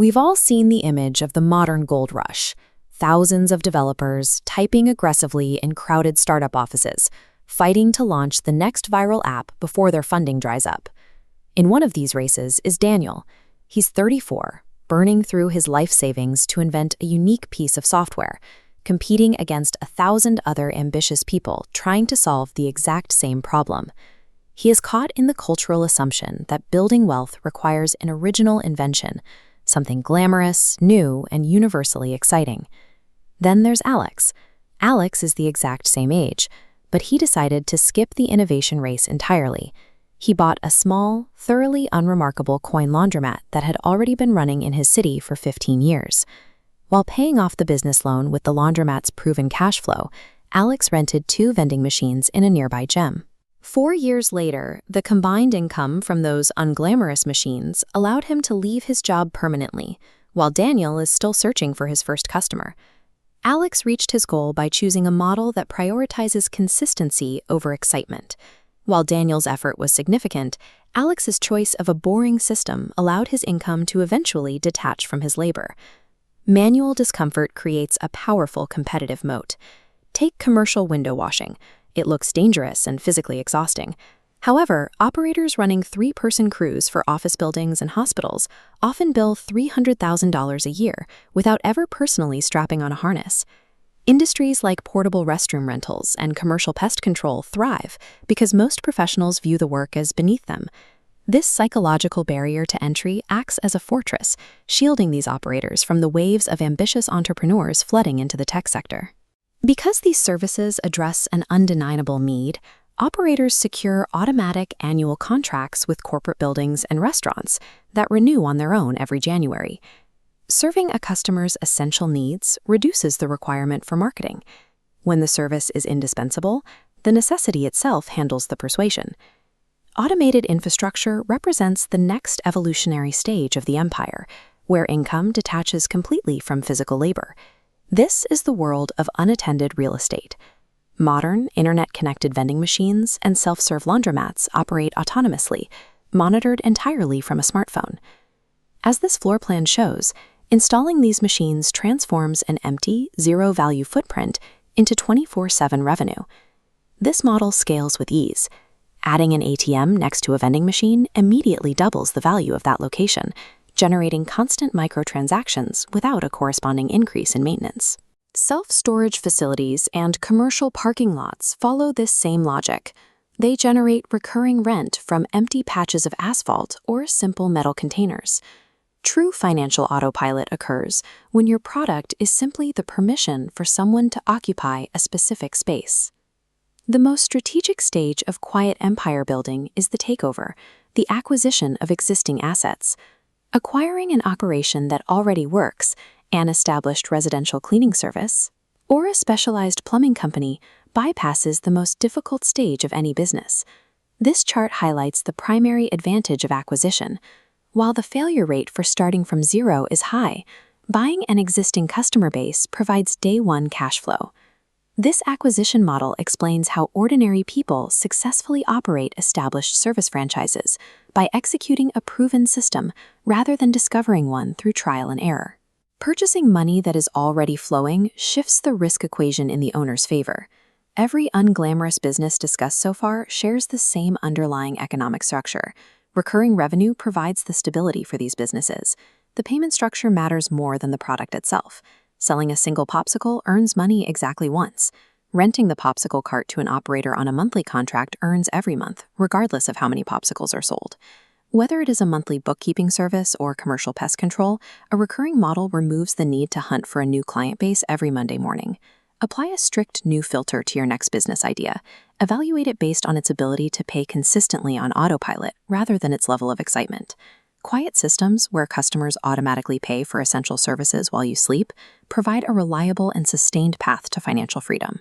We've all seen the image of the modern gold rush. Thousands of developers typing aggressively in crowded startup offices, fighting to launch the next viral app before their funding dries up. In one of these races is Daniel. He's 34, burning through his life savings to invent a unique piece of software, competing against 1,000 other ambitious people trying to solve the exact same problem. He is caught in the cultural assumption that building wealth requires an original invention, something glamorous, new, and universally exciting. Then there's Alex. Alex is the exact same age, but he decided to skip the innovation race entirely. He bought a small, thoroughly unremarkable coin laundromat that had already been running in his city for 15 years. While paying off the business loan with the laundromat's proven cash flow, Alex rented 2 vending machines in a nearby gym. 4 years later, the combined income from those unglamorous machines allowed him to leave his job permanently, while Daniel is still searching for his first customer. Alex reached his goal by choosing a model that prioritizes consistency over excitement. While Daniel's effort was significant, Alex's choice of a boring system allowed his income to eventually detach from his labor. Manual discomfort creates a powerful competitive moat. Take commercial window washing. It looks dangerous and physically exhausting. However, operators running 3-person crews for office buildings and hospitals often bill $300,000 a year without ever personally strapping on a harness. Industries like portable restroom rentals and commercial pest control thrive because most professionals view the work as beneath them. This psychological barrier to entry acts as a fortress, shielding these operators from the waves of ambitious entrepreneurs flooding into the tech sector. Because these services address an undeniable need, operators secure automatic annual contracts with corporate buildings and restaurants that renew on their own every January. Serving a customer's essential needs reduces the requirement for marketing. When the service is indispensable, the necessity itself handles the persuasion. Automated infrastructure represents the next evolutionary stage of the empire, where income detaches completely from physical labor. This is the world of unattended real estate. Modern, internet-connected vending machines and self-serve laundromats operate autonomously, monitored entirely from a smartphone. As this floor plan shows, installing these machines transforms an empty, zero-value footprint into 24/7 revenue. This model scales with ease. Adding an ATM next to a vending machine immediately doubles the value of that location, generating constant microtransactions without a corresponding increase in maintenance. Self-storage facilities and commercial parking lots follow this same logic. They generate recurring rent from empty patches of asphalt or simple metal containers. True financial autopilot occurs when your product is simply the permission for someone to occupy a specific space. The most strategic stage of quiet empire building is the takeover, the acquisition of existing assets. Acquiring an operation that already works, an established residential cleaning service, or a specialized plumbing company bypasses the most difficult stage of any business. This chart highlights the primary advantage of acquisition. While the failure rate for starting from zero is high, buying an existing customer base provides day-one cash flow. This acquisition model explains how ordinary people successfully operate established service franchises by executing a proven system rather than discovering one through trial and error. Purchasing money that is already flowing shifts the risk equation in the owner's favor. Every unglamorous business discussed so far shares the same underlying economic structure. Recurring revenue provides the stability for these businesses. The payment structure matters more than the product itself. Selling a single popsicle earns money exactly once. Renting the popsicle cart to an operator on a monthly contract earns every month, regardless of how many popsicles are sold. Whether it is a monthly bookkeeping service or commercial pest control, a recurring model removes the need to hunt for a new client base every Monday morning. Apply a strict new filter to your next business idea. Evaluate it based on its ability to pay consistently on autopilot rather than its level of excitement. Quiet systems, where customers automatically pay for essential services while you sleep, provide a reliable and sustained path to financial freedom.